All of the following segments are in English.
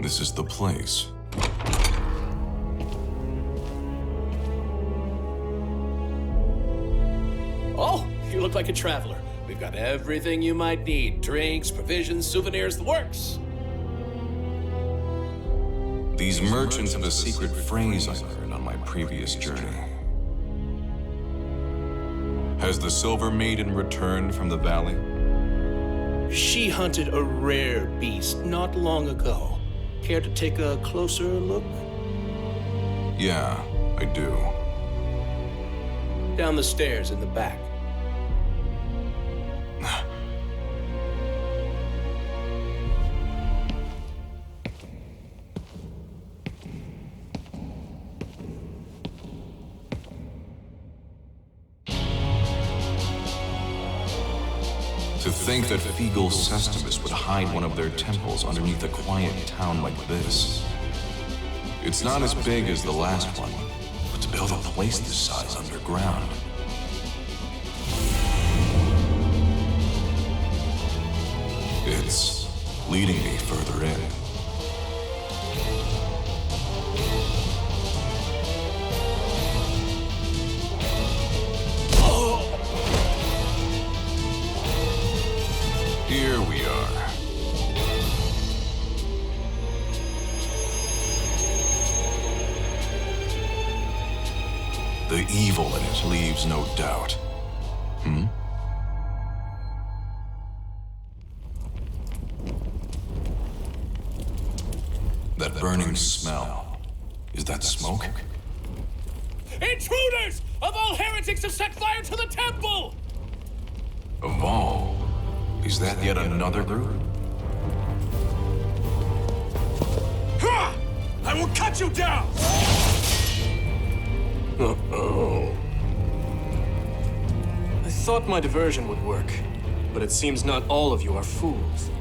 this is the place. Oh, you look like a traveler. We've got everything you might need. Drinks, provisions, souvenirs, the works. These merchants have a secret phrase I learned on my previous journey. Has the Silver Maiden returned from the valley? She hunted a rare beast not long ago. Care to take a closer look? Yeah, I do. Down the stairs in the back. To think that Feegle Sestimus would hide one of their temples underneath a quiet town like this. It's not as big as the last one, but to build a place this size underground. It's leading me further in. Here we are. The evil in it leaves no doubt. That burning smell. Is that smoke? Intruders! Of all heretics have set fire to the temple! Of all? Is that yet another group? Ha! I will cut you down! Uh-oh. I thought my diversion would work, but it seems not all of you are fools.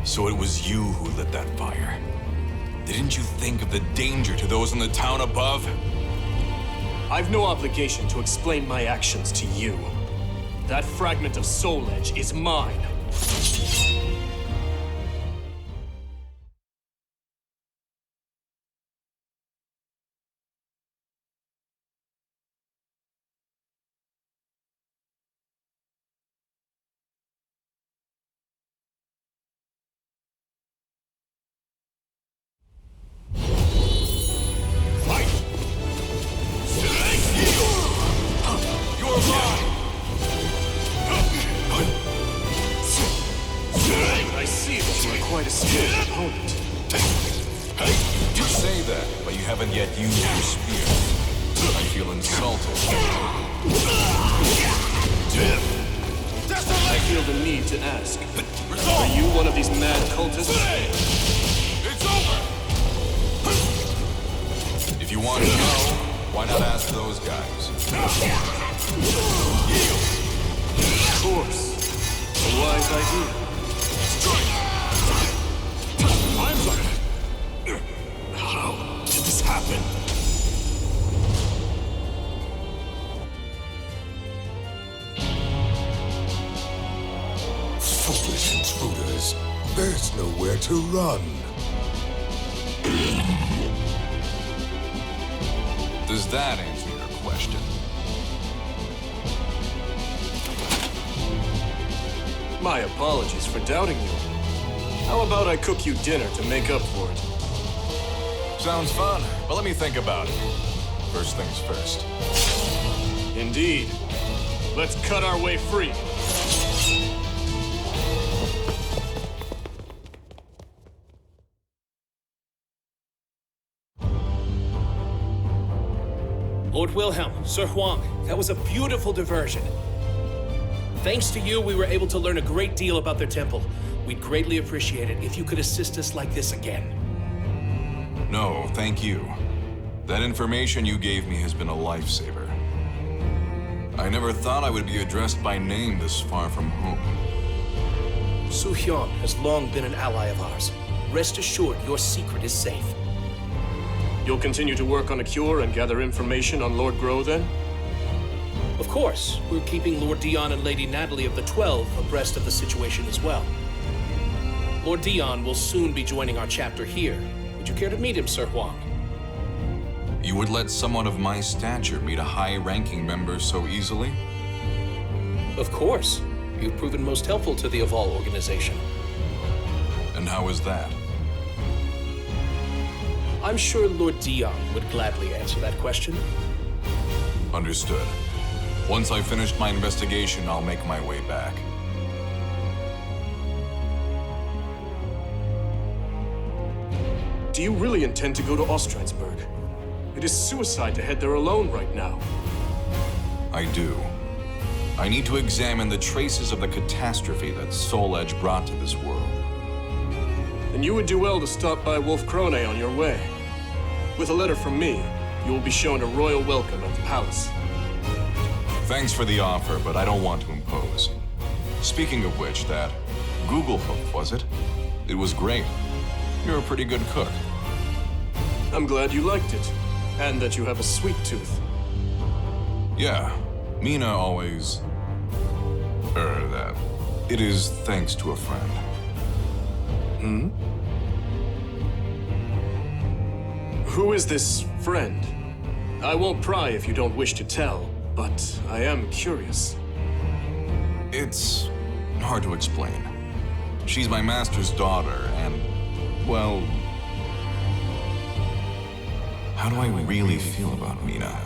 So it was you who lit that fire. Didn't you think of the danger to those in the town above? I've no obligation to explain my actions to you. That fragment of soul edge is mine. Quite a skilled opponent. You say that, but you haven't yet used your spear. I feel insulted. I feel the need to ask. Are you one of these mad cultists? It's over! If you want to know, why not ask those guys? Of course. A wise idea. How did this happen? Foolish intruders. There's nowhere to run. Does that answer your question? My apologies for doubting you. How about I cook you dinner to make up for it? Sounds fun, but let me think about it. First things first. Indeed. Let's cut our way free. Lord Wilhelm, Sir Hwang, that was a beautiful diversion. Thanks to you, we were able to learn a great deal about their temple. We'd greatly appreciate it if you could assist us like this again. No, thank you. That information you gave me has been a lifesaver. I never thought I would be addressed by name this far from home. Su Hyun has long been an ally of ours. Rest assured, your secret is safe. You'll continue to work on a cure and gather information on Lord Grow, then? Of course, we're keeping Lord Dion and Lady Natalie of the 12 abreast of the situation as well. Lord Dion will soon be joining our chapter here. Would you care to meet him, Sir Hwang? You would let someone of my stature meet a high-ranking member so easily? Of course. You've proven most helpful to the Eval organization. And how is that? I'm sure Lord Dion would gladly answer that question. Understood. Once I've finished my investigation, I'll make my way back. Do you really intend to go to Ostrheinsburg? It is suicide to head there alone right now. I do. I need to examine the traces of the catastrophe that Soul Edge brought to this world. Then you would do well to stop by Wolf Krone on your way. With a letter from me, you will be shown a royal welcome at the palace. Thanks for the offer, but I don't want to impose. Speaking of which, that Google hook, was it? It was great. You're a pretty good cook. I'm glad you liked it, and that you have a sweet tooth. Yeah, Mina always... that. It is thanks to a friend. Hmm? Who is this friend? I won't pry if you don't wish to tell, but I am curious. It's hard to explain. She's my master's daughter, and, well... How do I really feel about Mina?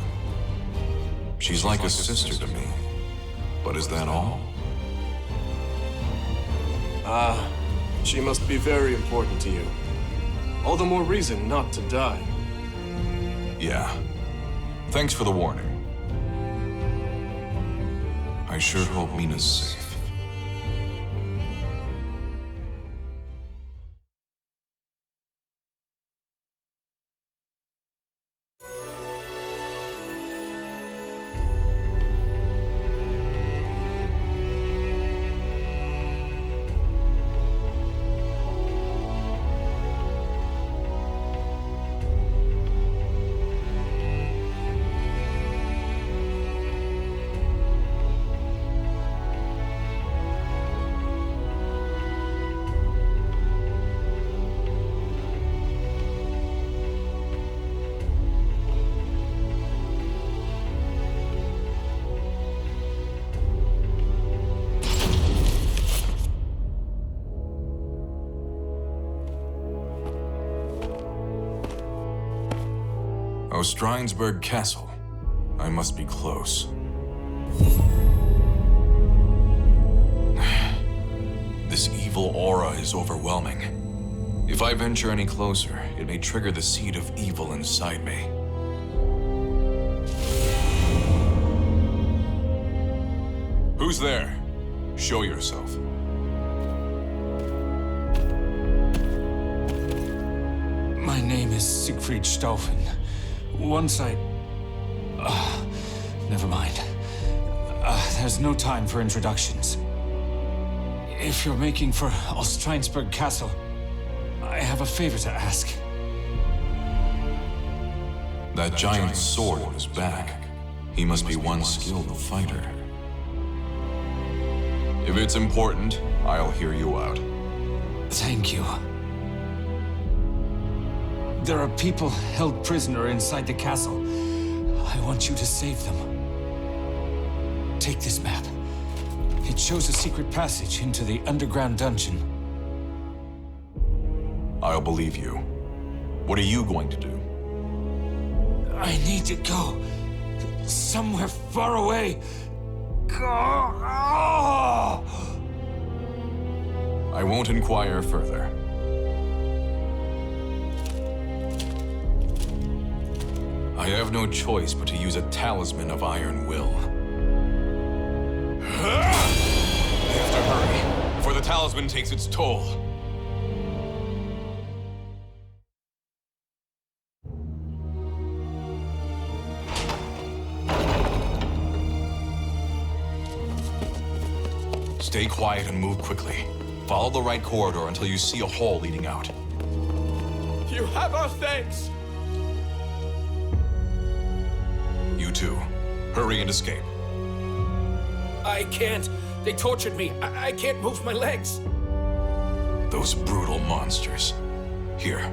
She's like a sister to me. But is that all? She must be very important to you. All the more reason not to die. Yeah. Thanks for the warning. I sure hope Mina's safe. Ostrheinsburg Castle. I must be close. This evil aura is overwhelming. If I venture any closer, it may trigger the seed of evil inside me. Who's there? Show yourself. My name is Siegfried Stauffen. Once I... never mind. There's no time for introductions. If you're making for Ostrheinsburg Castle, I have a favor to ask. That giant sword on his back. He must be one skilled fighter. If it's important, I'll hear you out. Thank you. There are people held prisoner inside the castle. I want you to save them. Take this map. It shows a secret passage into the underground dungeon. I'll believe you. What are you going to do? I need to go. Somewhere far away. I won't inquire further. I have no choice but to use a talisman of iron will. I have to hurry, before the talisman takes its toll. Stay quiet and move quickly. Follow the right corridor until you see a hall leading out. You have our thanks! You too. Hurry and escape. I can't. They tortured me. I can't move my legs. The Those brutal monsters. Here,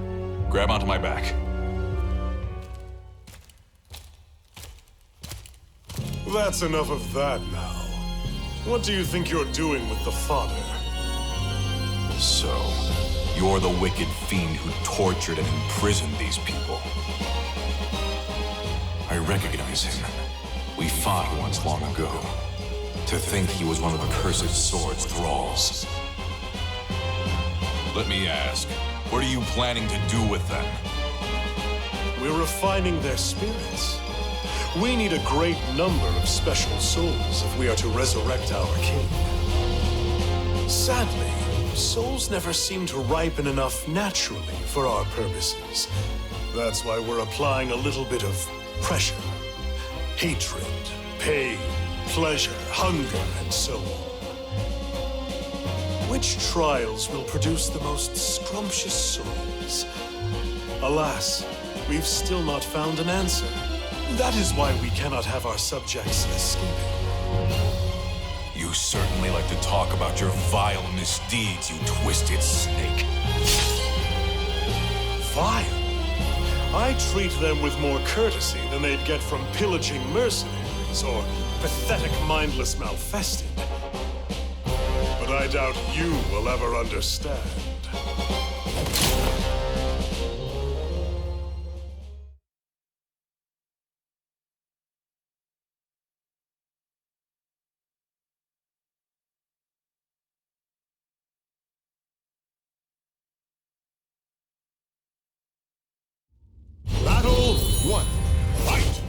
grab onto my back. That's enough of that now. What do you think you're doing with the father? So, you're the wicked fiend who tortured and imprisoned these people. I recognize him. We fought once long ago. To think he was one of the cursed sword's thralls. Let me ask, what are you planning to do with them? We're refining their spirits. We need a great number of special souls if we are to resurrect our king. Sadly, souls never seem to ripen enough naturally for our purposes. That's why we're applying a little bit of pressure. Hatred, pain, pleasure, hunger, and so on. Which trials will produce the most scrumptious souls? Alas, we've still not found an answer. That is why we cannot have our subjects escaping. You certainly like to talk about your vile misdeeds, you twisted snake. Vile? I treat them with more courtesy than they'd get from pillaging mercenaries or pathetic mindless malfesting. But I doubt you will ever understand. Battle 1. Fight!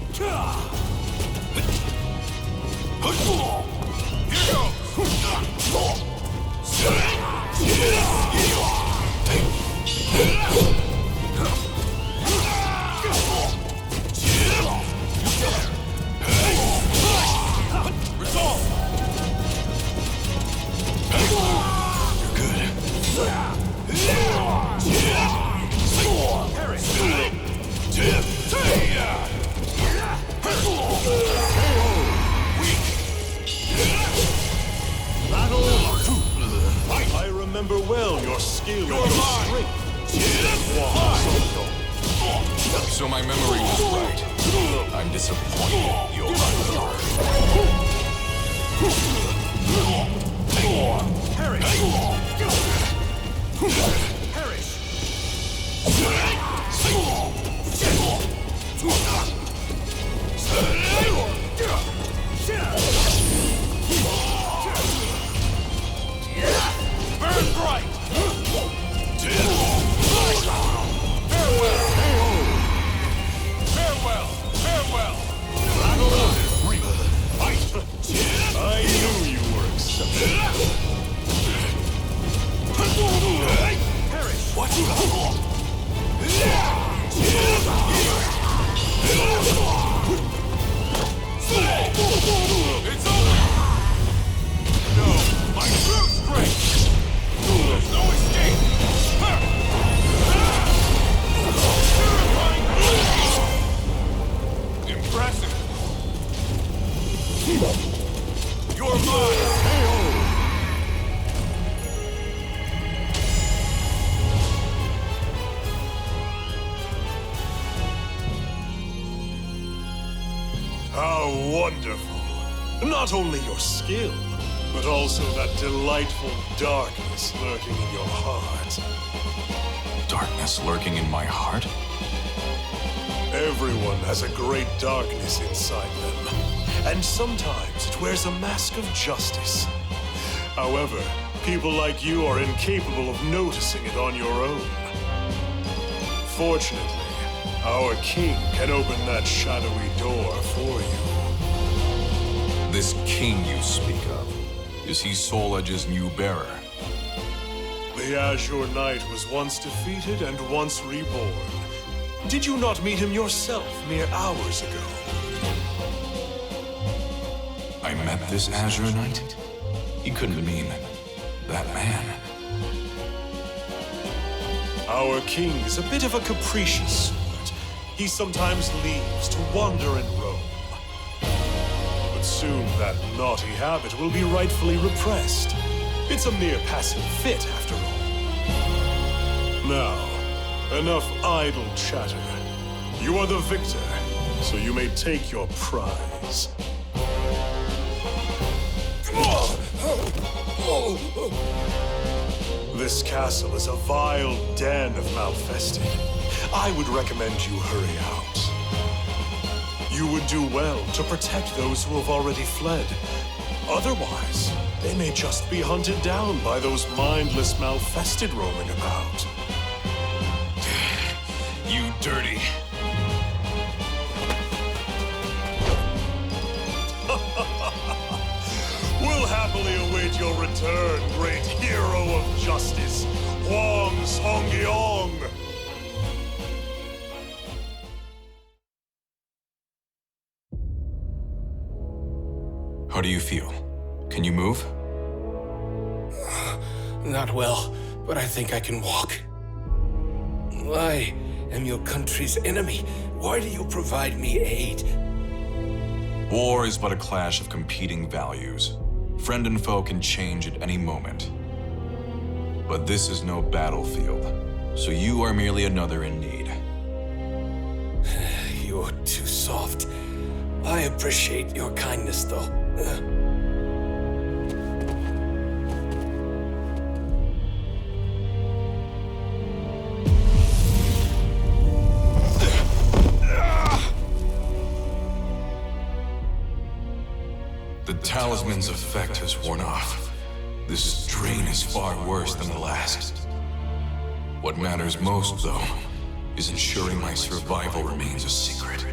I remember well your skill and your strength. So my memory was right. I'm disappointed you're Burn bright! Farewell! Farewell! I knew you were exceptional. What? It's over! No, my true strength! There's no escape! Impressive! You're mine! How wonderful! Not only your skill, but also that delightful darkness lurking in your heart. Darkness lurking in my heart? Everyone has a great darkness inside them, and sometimes it wears a mask of justice. However, people like you are incapable of noticing it on your own. Fortunately, our king can open that shadowy door for you. This king you speak of, is he Soul Edge's new bearer? The Azure Knight was once defeated and once reborn. Did you not meet him yourself mere hours ago? I met this Azure Knight? He couldn't mean that man. Our king is a bit of a capricious sort. He sometimes leaves to wander and roam. But soon that naughty habit will be rightfully repressed. It's a mere passing fit, after all. Now, enough idle chatter. You are the victor, so you may take your prize. This castle is a vile den of malfested. I would recommend you hurry out. You would do well to protect those who have already fled. Otherwise, they may just be hunted down by those mindless malfested roaming about. You dirty. We'll happily await your return, great hero of justice, Hwang Song-gyong. How do you feel? Can you move? Not well, but I think I can walk. I am your country's enemy. Why do you provide me aid? War is but a clash of competing values. Friend and foe can change at any moment. But this is no battlefield, so you are merely another in need. You're too soft. I appreciate your kindness, though. The talisman's effect has worn off. This strain is far worse than the last. What matters most, though, is ensuring my survival remains a secret.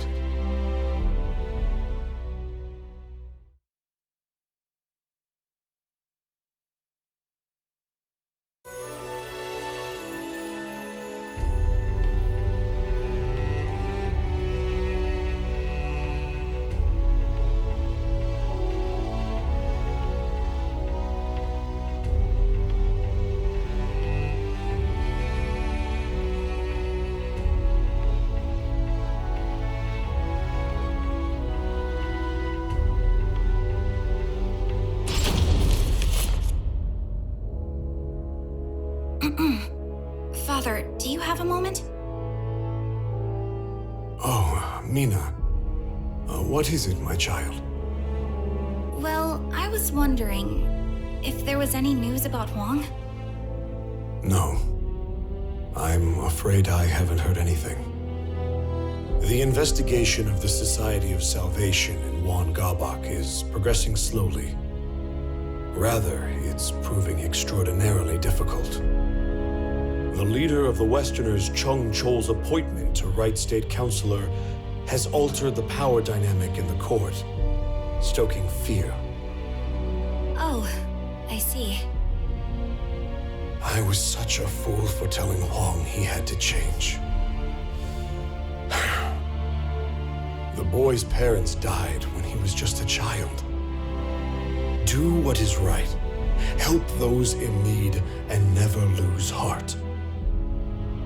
Father, do you have a moment? Oh, Mina. What is it, my child? Well, I was wondering if there was any news about Hwang? No. I'm afraid I haven't heard anything. The investigation of the Society of Salvation in Wan Gabak is progressing slowly. Rather, it's proving extraordinarily difficult. The leader of the Westerners, Chung Chol's appointment to Right State Councilor has altered the power dynamic in the court, stoking fear. Oh, I see. I was such a fool for telling Hwang he had to change. The boy's parents died when he was just a child. Do what is right. Help those in need and never lose heart.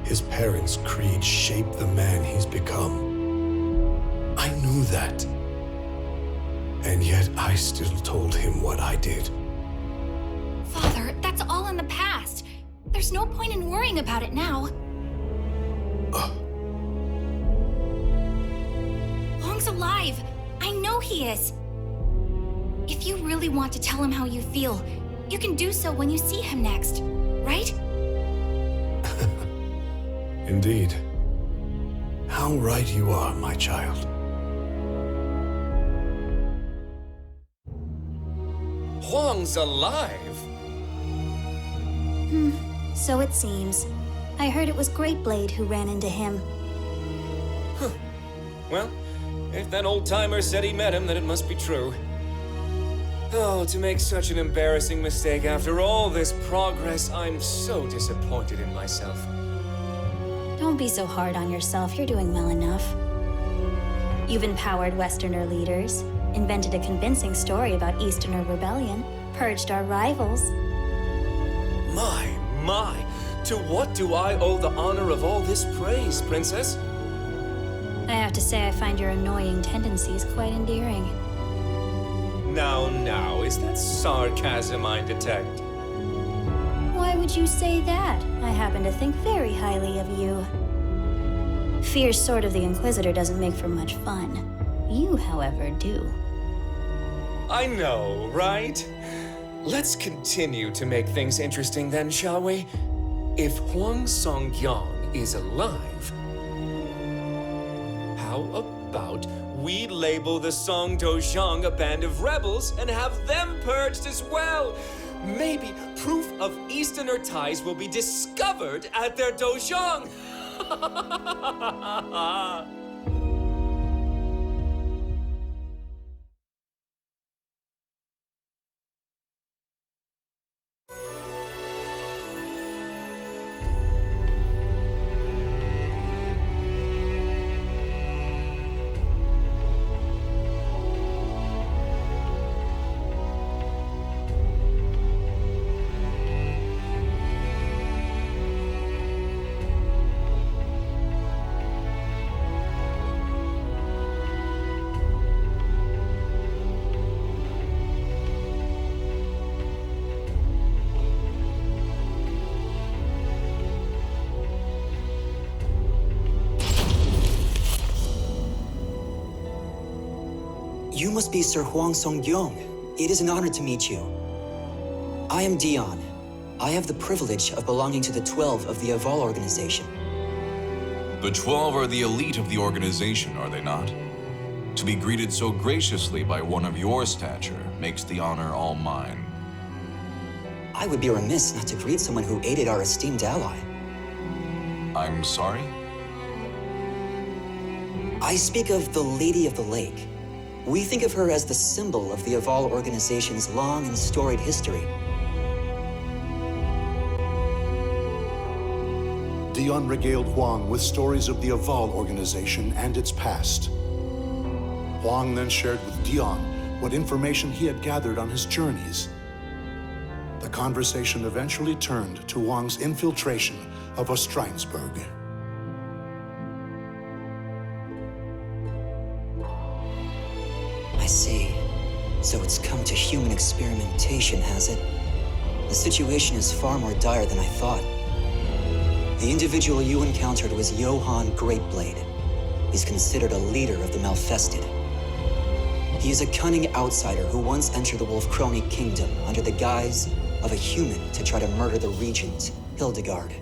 His parents' creed shaped the man he's become. I knew that. And yet I still told him what I did. Father, that's all in the past. There's no point in worrying about it now. Hwang's alive. I know he is. If you really want to tell him how you feel, you can do so when you see him next, right? Indeed. How right you are, my child. Hwang's alive? So it seems. I heard it was Greatblade who ran into him. Well, if that old-timer said he met him, then it must be true. Oh, to make such an embarrassing mistake after all this progress, I'm so disappointed in myself. Don't be so hard on yourself, you're doing well enough. You've empowered Westerner leaders, invented a convincing story about Easterner rebellion, purged our rivals. My, to what do I owe the honor of all this praise, Princess? I have to say I find your annoying tendencies quite endearing. Now, is that sarcasm I detect? Why would would you say that? I happen to think very highly of you. Fierce sword of the Inquisitor doesn't make for much fun. You, however, do. I know, right? Let's continue to make things interesting then, shall we? If Hwang Song-gyong is alive, how about we label the Song Dojang a band of rebels and have them purged as well? Maybe proof of Easterner ties will be discovered at their Dojang! You must be Sir Hwang Song-gyong. It is an honor to meet you. I am Dion. I have the privilege of belonging to the 12 of the Aval organization. The 12 are the elite of the organization, are they not? To be greeted so graciously by one of your stature makes the honor all mine. I would be remiss not to greet someone who aided our esteemed ally. I'm sorry? I speak of the Lady of the Lake. We think of her as the symbol of the Aval organization's long and storied history. Dion regaled Hwang with stories of the Aval organization and its past. Hwang then shared with Dion what information he had gathered on his journeys. The conversation eventually turned to Hwang's infiltration of Ostrheinsburg. I see. So it's come to human experimentation, has it? The situation is far more dire than I thought. The individual you encountered was Johann Greatblade. He's considered a leader of the Malfested. He is a cunning outsider who once entered the Wolfkrone kingdom under the guise of a human to try to murder the regent, Hildegard.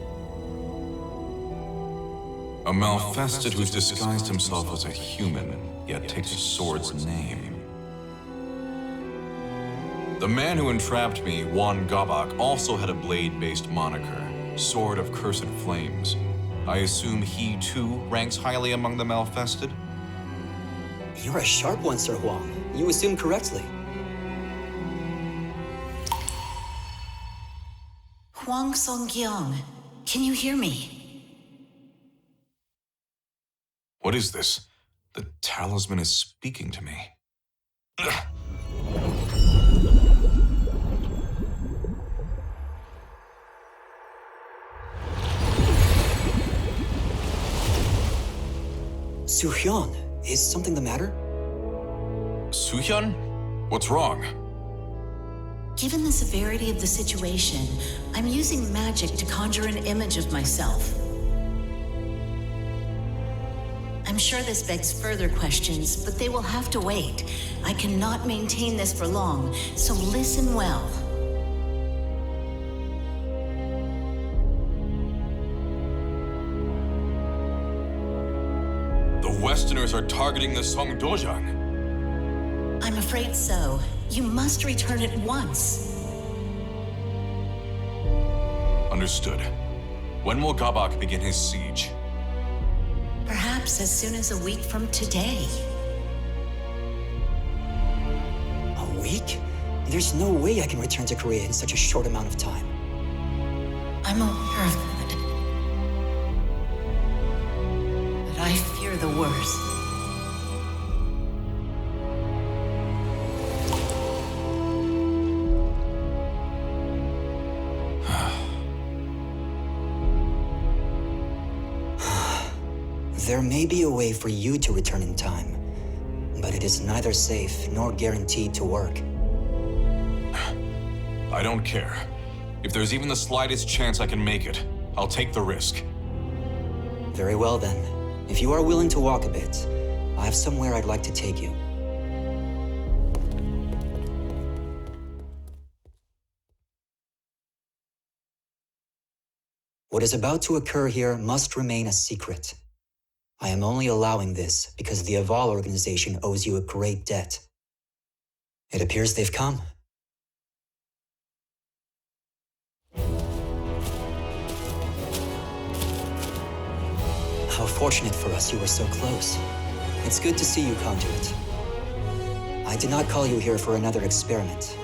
A Malfested who's disguised himself as a human, yet takes a sword's name. The man who entrapped me, Juan Gabak, also had a blade-based moniker, Sword of Cursed Flames. I assume he, too, ranks highly among the Malfested? You're a sharp one, Sir Hwang. You assume correctly. Hwang Song-gyong, can you hear me? What is this? The talisman is speaking to me. Suhyun, is something the matter? Suhyun? What's wrong? Given the severity of the situation, I'm using magic to conjure an image of myself. I'm sure this begs further questions, but they will have to wait. I cannot maintain this for long, so listen well. The Westerners are targeting the Song Dojang. I'm afraid so. You must return at once. Understood. When will Gabak begin his siege? Perhaps as soon as a week from today. A week? There's no way I can return to Korea in such a short amount of time. I'm aware of that. But I fear the worst. There may be a way for you to return in time, but it is neither safe nor guaranteed to work. I don't care. If there's even the slightest chance I can make it, I'll take the risk. Very well then. If you are willing to walk a bit, I have somewhere I'd like to take you. What is about to occur here must remain a secret. I am only allowing this because the Aval organization owes you a great debt. It appears they've come. How fortunate for us you were so close. It's good to see you, Conduit. I did not call you here for another experiment.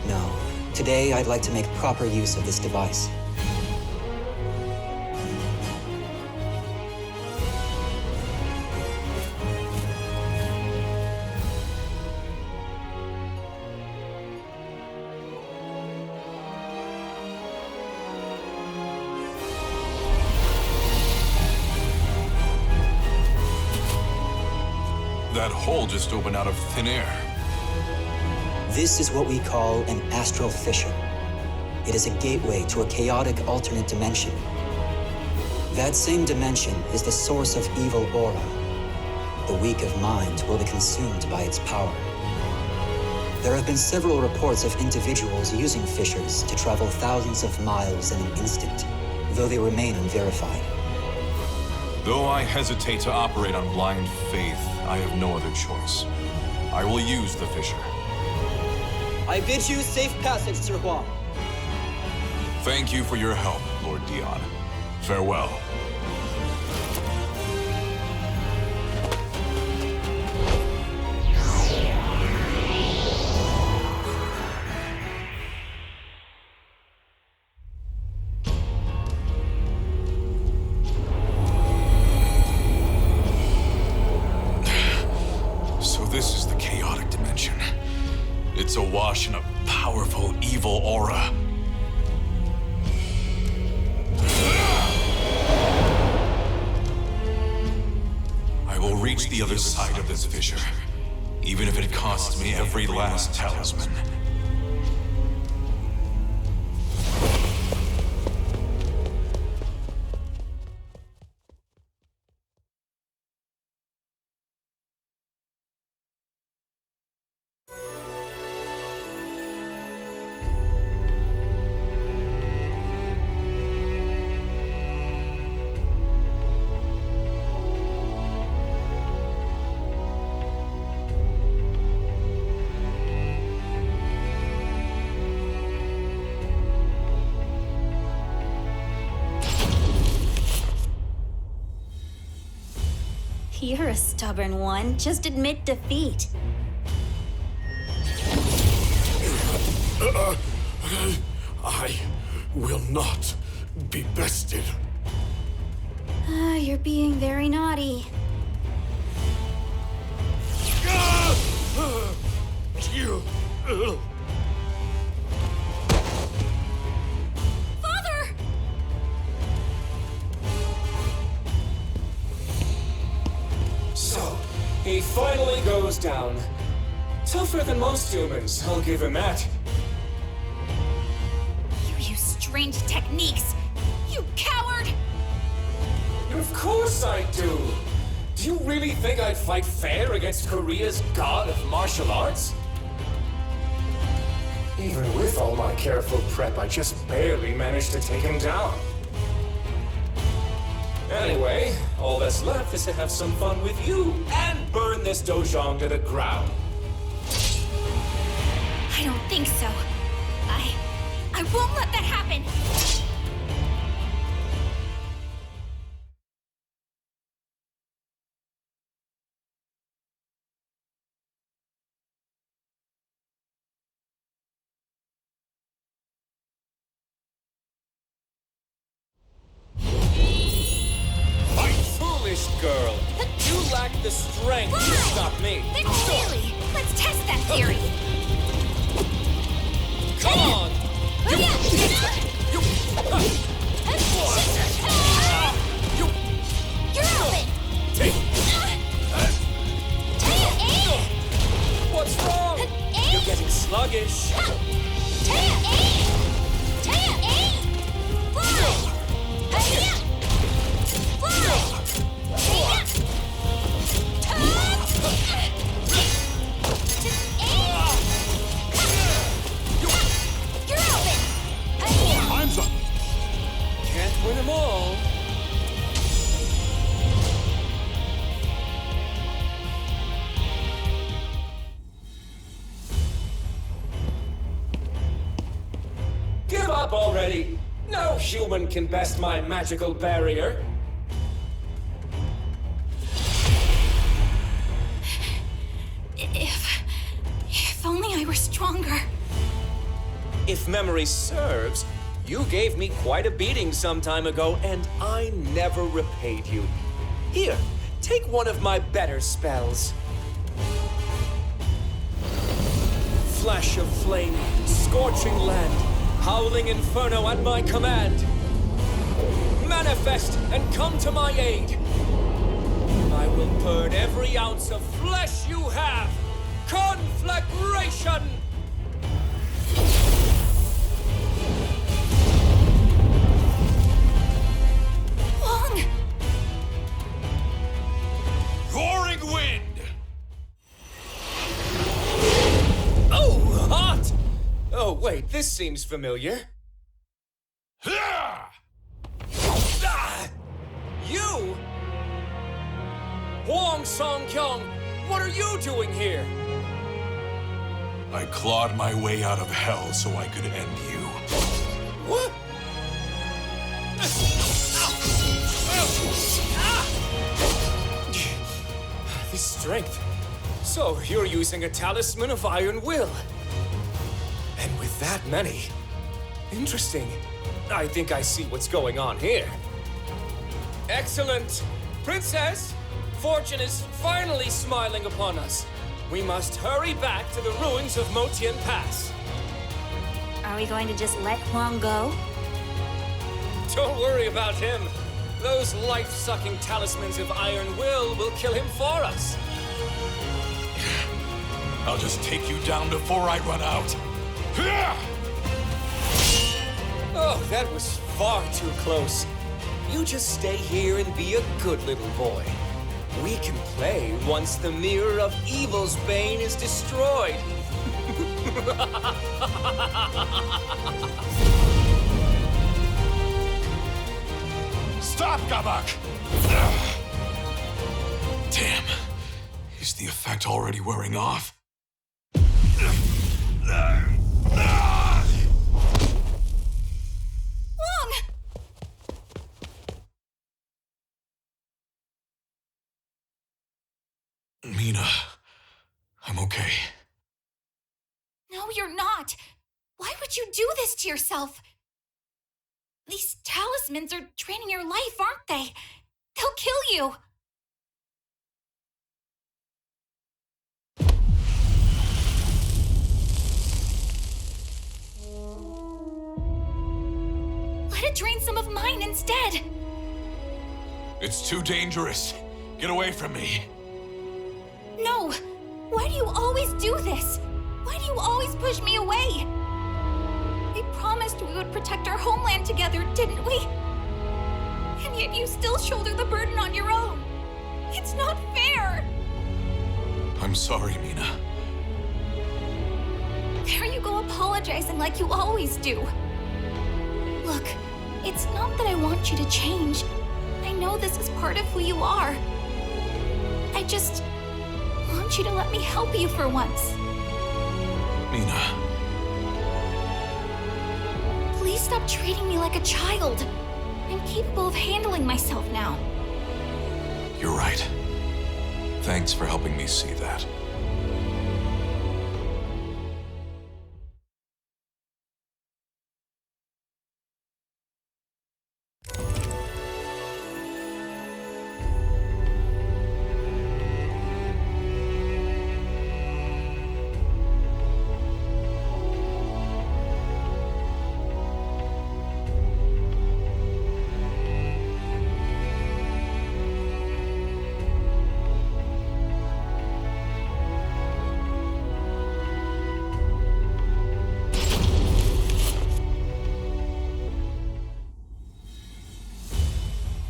No, today I'd like to make proper use of this device. That hole just opened out of thin air. This is what we call an astral fissure. It is a gateway to a chaotic alternate dimension. That same dimension is the source of evil aura. The weak of mind will be consumed by its power. There have been several reports of individuals using fissures to travel thousands of miles in an instant, though they remain unverified. Though I hesitate to operate on blind faith, I have no other choice. I will use the fissure. I bid you safe passage, Sir Hwang. Thank you for your help, Lord Dion. Farewell. This is the chaotic dimension. It's awash in a powerful, evil aura. I will reach the other side of this fissure, even if it costs me every last talisman. You're a stubborn one. Just admit defeat. I will not be bested. You're being very naughty. Father! So, he finally goes down. Tougher than most humans, I'll give him that. You use strange techniques! You coward! Of course I do! Do you really think I'd fight fair against Korea's god of martial arts? Even with all my careful prep, I just barely managed to take him down. Anyway, all that's left is to have some fun with you and burn this dojang to the ground. I don't think so. I won't let that happen! Foolish girl! You lack the strength to stop me! Then really, let's test that theory! Come on! You're open! What's wrong? You're getting sluggish. Taya, them all. Give up already! No human can best my magical barrier. If only I were stronger. If memory serves, you gave me quite a beating some time ago, and I never repaid you. Here, take one of my better spells. Flash of flame, scorching land, howling inferno at my command. Manifest and come to my aid. I will burn every ounce of flesh you have. Conflagration! Hwang! Roaring wind! Oh, hot! Oh, wait, this seems familiar. Ah! You? Hwang Song-kyung, what are you doing here? I clawed my way out of hell so I could end you. What? This strength. So, you're using a talisman of iron will. And with that many. Interesting. I think I see what's going on here. Excellent! Princess, fortune is finally smiling upon us. We must hurry back to the ruins of Motian Pass. Are we going to just let Hwang go? Don't worry about him. Those life-sucking talismans of iron will kill him for us. I'll just take you down before I run out. Oh, that was far too close. You just stay here and be a good little boy. We can play once the mirror of evil's bane is destroyed. Stop, Gabak! Damn. Is the effect already wearing off? Hwang! Mina, I'm okay. No, you're not. Why would you do this to yourself? These talismans are draining your life, aren't they? They'll kill you. Let it drain some of mine instead. It's too dangerous. Get away from me. No. Why do you always do this? Why do you always push me away? We promised we would protect our homeland together, didn't we? And yet you still shoulder the burden on your own. It's not fair. I'm sorry, Mina. There you go apologizing like you always do. Look, it's not that I want you to change. I know this is part of who you are. I just want you to let me help you for once. Mina. Please stop treating me like a child. I'm capable of handling myself now. You're right. Thanks for helping me see that.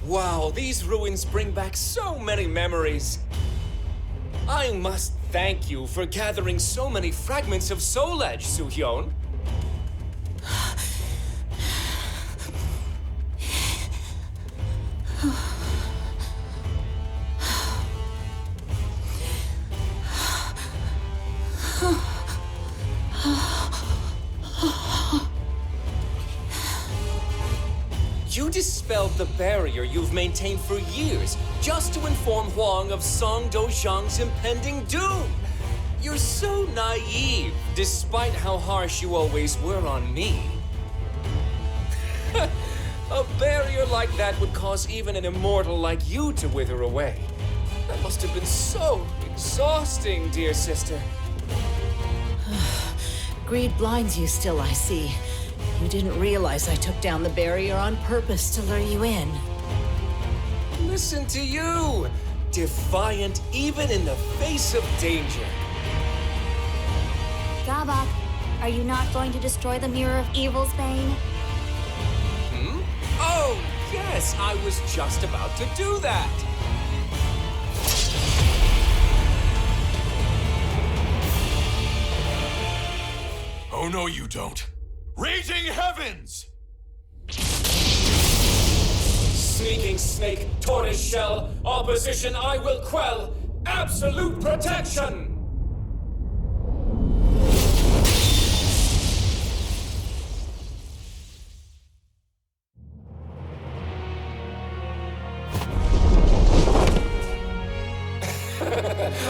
Wow, these ruins bring back so many memories. I must thank you for gathering so many fragments of Soul Edge, Soo-hyun. dispelled the barrier you've maintained for years just to inform Hwang of Song Dozhang's impending doom. You're so naive, despite how harsh you always were on me. A barrier like that would cause even an immortal like you to wither away. That must have been so exhausting, dear sister. Greed blinds you still, I see. You didn't realize I took down the barrier on purpose to lure you in. Listen to you! Defiant even in the face of danger. Gabak, are you not going to destroy the Mirror of Evil's Bane? Oh, yes, I was just about to do that. Oh, no, you don't. Raging heavens! Sneaking snake, tortoise shell, opposition I will quell. Absolute protection!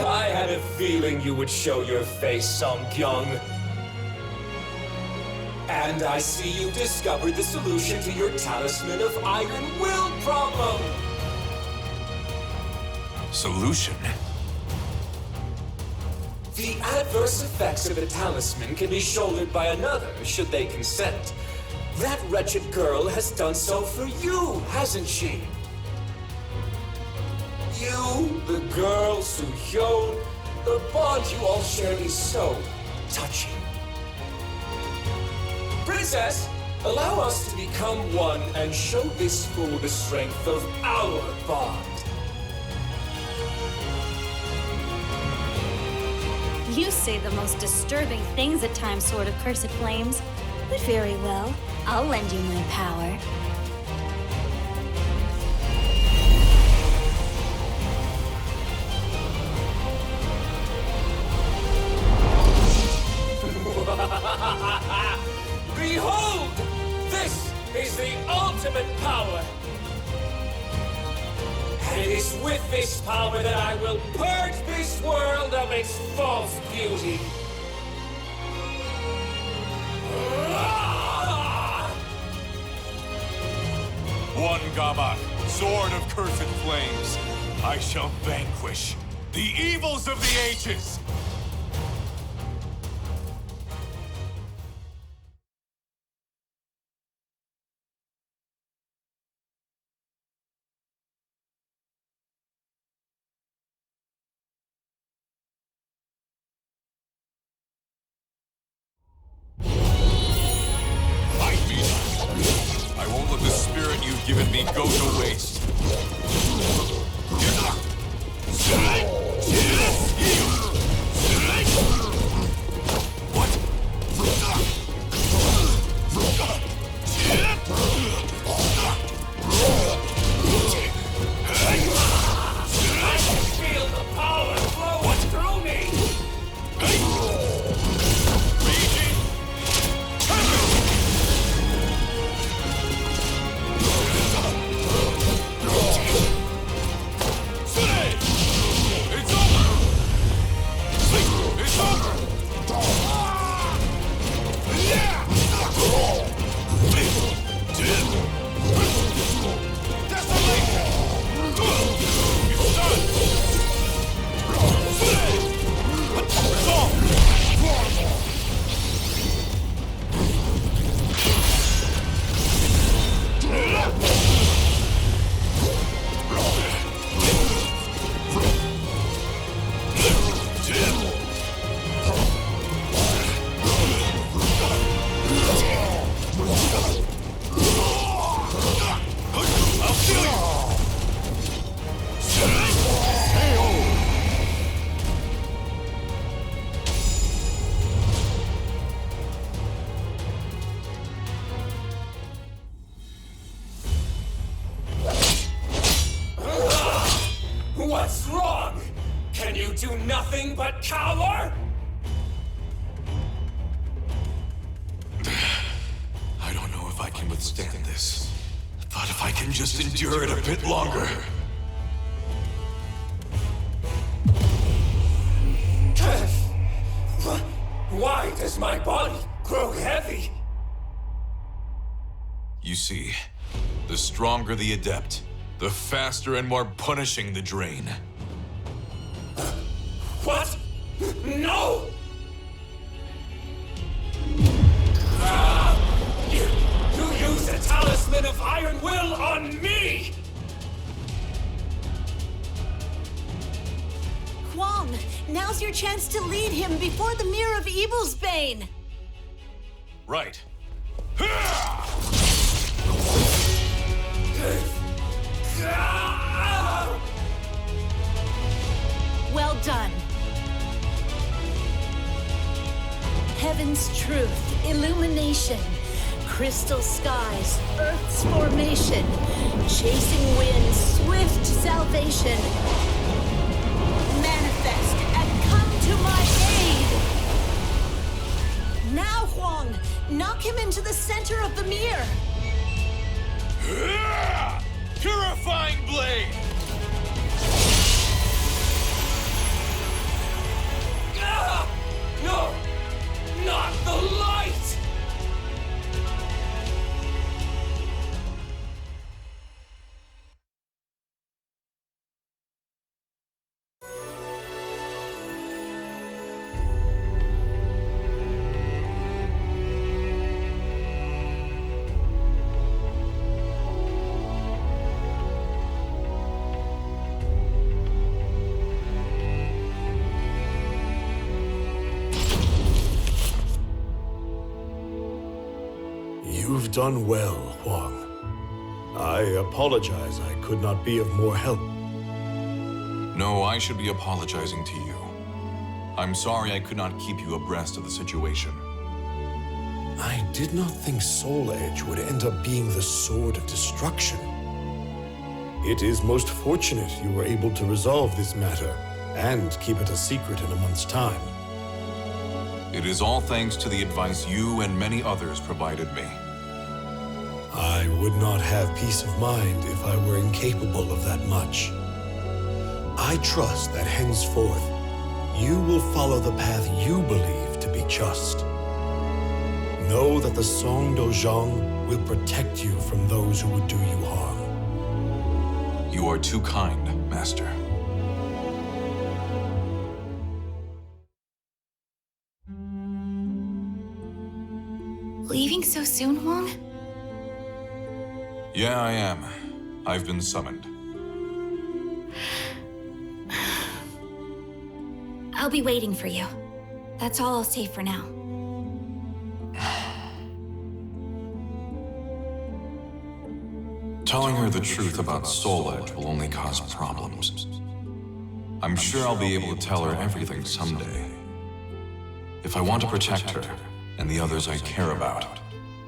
I had a feeling you would show your face, Song-kyung. And I see you discovered the solution to your Talisman of Iron Will problem! Solution? The adverse effects of a talisman can be shouldered by another, should they consent. That wretched girl has done so for you, hasn't she? You, the girl, Soo-hyun, the bond you all share is so touching. Princess, allow us to become one and show this fool the strength of our bond. You say the most disturbing things at times, Sword of Cursed Flames. But very well, I'll lend you my power. Behold! This is the ultimate power! And it is with this power that I will purge this world of its false beauty. One Gabak, Sword of Cursed Flames. I shall vanquish the evils of the ages! I won't let the spirit you've given me go to waste. Feel the power flowing through me! What's wrong? Can you do nothing but cower? I don't know if I can withstand this, but if I can can just endure it a bit longer. Why does my body grow heavy? You see, the stronger the adept, the faster and more punishing the drain. What? No! You use a talisman of iron will on me! Hwang, now's your chance to lead him before the Mirror of Evil's Bane. Right. Well done. Heaven's truth, illumination, crystal skies, Earth's formation, chasing winds, swift salvation. Manifest and come to my aid! Now, Hwang, knock him into the center of the mirror. Purifying blade! No! Not the light! You've done well, Hwang. I apologize I could not be of more help. No, I should be apologizing to you. I'm sorry I could not keep you abreast of the situation. I did not think Soul Edge would end up being the sword of destruction. It is most fortunate you were able to resolve this matter and keep it a secret in a month's time. It is all thanks to the advice you and many others provided me. I would not have peace of mind if I were incapable of that much. I trust that henceforth, you will follow the path you believe to be just. Know that the Song Dojang will protect you from those who would do you harm. You are too kind, Master. Leaving so soon, Hwang? Yeah, I am. I've been summoned. I'll be waiting for you. That's all I'll say for now. Telling her the truth about Soul Edge will only cause problems. I'm sure I'll be able to tell her everything someday. If I want to protect her and the others I care about,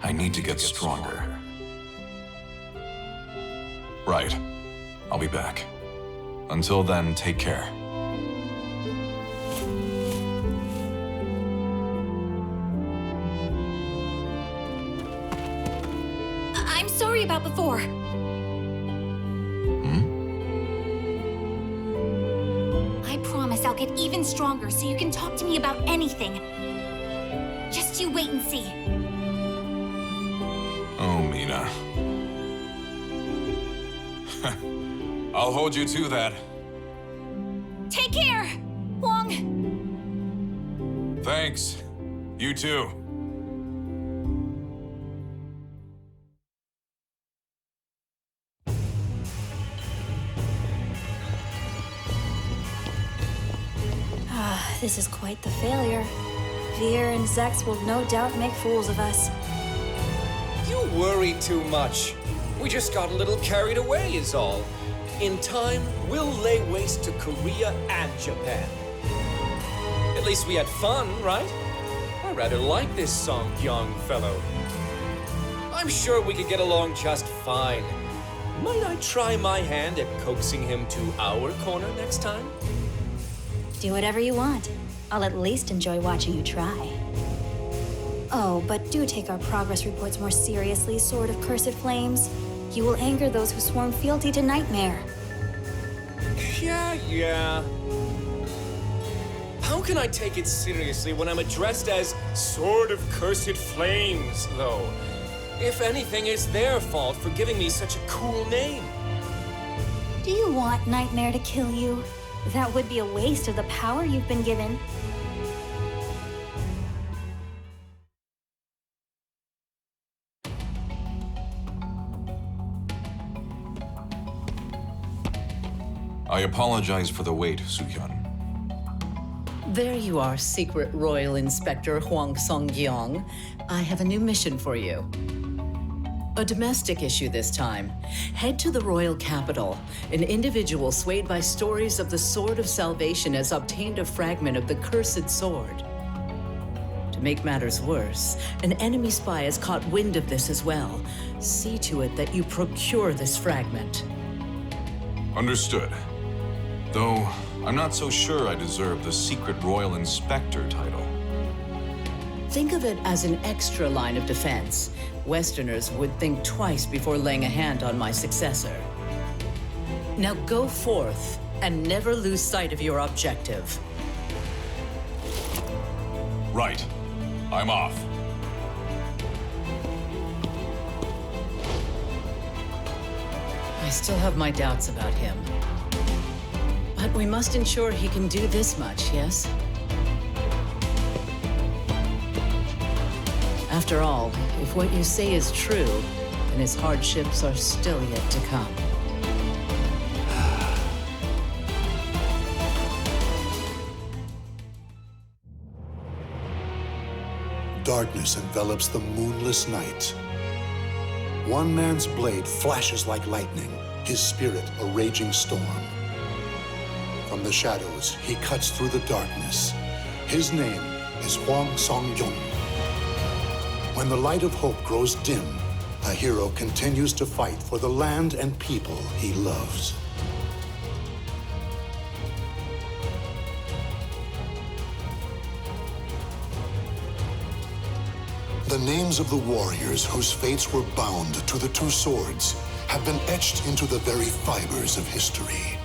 I need to get stronger. Right. I'll be back. Until then, take care. I'm sorry about before. I promise I'll get even stronger so you can talk to me about anything. Just you wait and see. Oh, Mina. I'll hold you to that. Take care, Hwang. Thanks. You too. This is quite the failure. Veer and Zex will no doubt make fools of us. You worry too much. We just got a little carried away is all. In time, we'll lay waste to Korea and Japan. At least we had fun, right? I rather like this Song young fellow. I'm sure we could get along just fine. Might I try my hand at coaxing him to our corner next time? Do whatever you want. I'll at least enjoy watching you try. Oh, but do take our progress reports more seriously, Sword of Cursed Flames. You will anger those who sworn fealty to Nightmare. Yeah. How can I take it seriously when I'm addressed as Sword of Cursed Flames, though? If anything, it's their fault for giving me such a cool name. Do you want Nightmare to kill you? That would be a waste of the power you've been given. I apologize for the wait, Soo-hyun. There you are, Secret Royal Inspector Hwang Song-gyong. I have a new mission for you. A domestic issue this time. Head to the royal capital. An individual swayed by stories of the Sword of Salvation has obtained a fragment of the cursed sword. To make matters worse, an enemy spy has caught wind of this as well. See to it that you procure this fragment. Understood. Though, I'm not so sure I deserve the Secret Royal Inspector title. Think of it as an extra line of defense. Westerners would think twice before laying a hand on my successor. Now go forth and never lose sight of your objective. Right. I'm off. I still have my doubts about him. But we must ensure he can do this much, yes? After all, if what you say is true, then his hardships are still yet to come. Darkness envelops the moonless night. One man's blade flashes like lightning, his spirit a raging storm. From the shadows, he cuts through the darkness. His name is Hwang Song-gyong. When the light of hope grows dim, a hero continues to fight for the land and people he loves. The names of the warriors whose fates were bound to the two swords have been etched into the very fibers of history.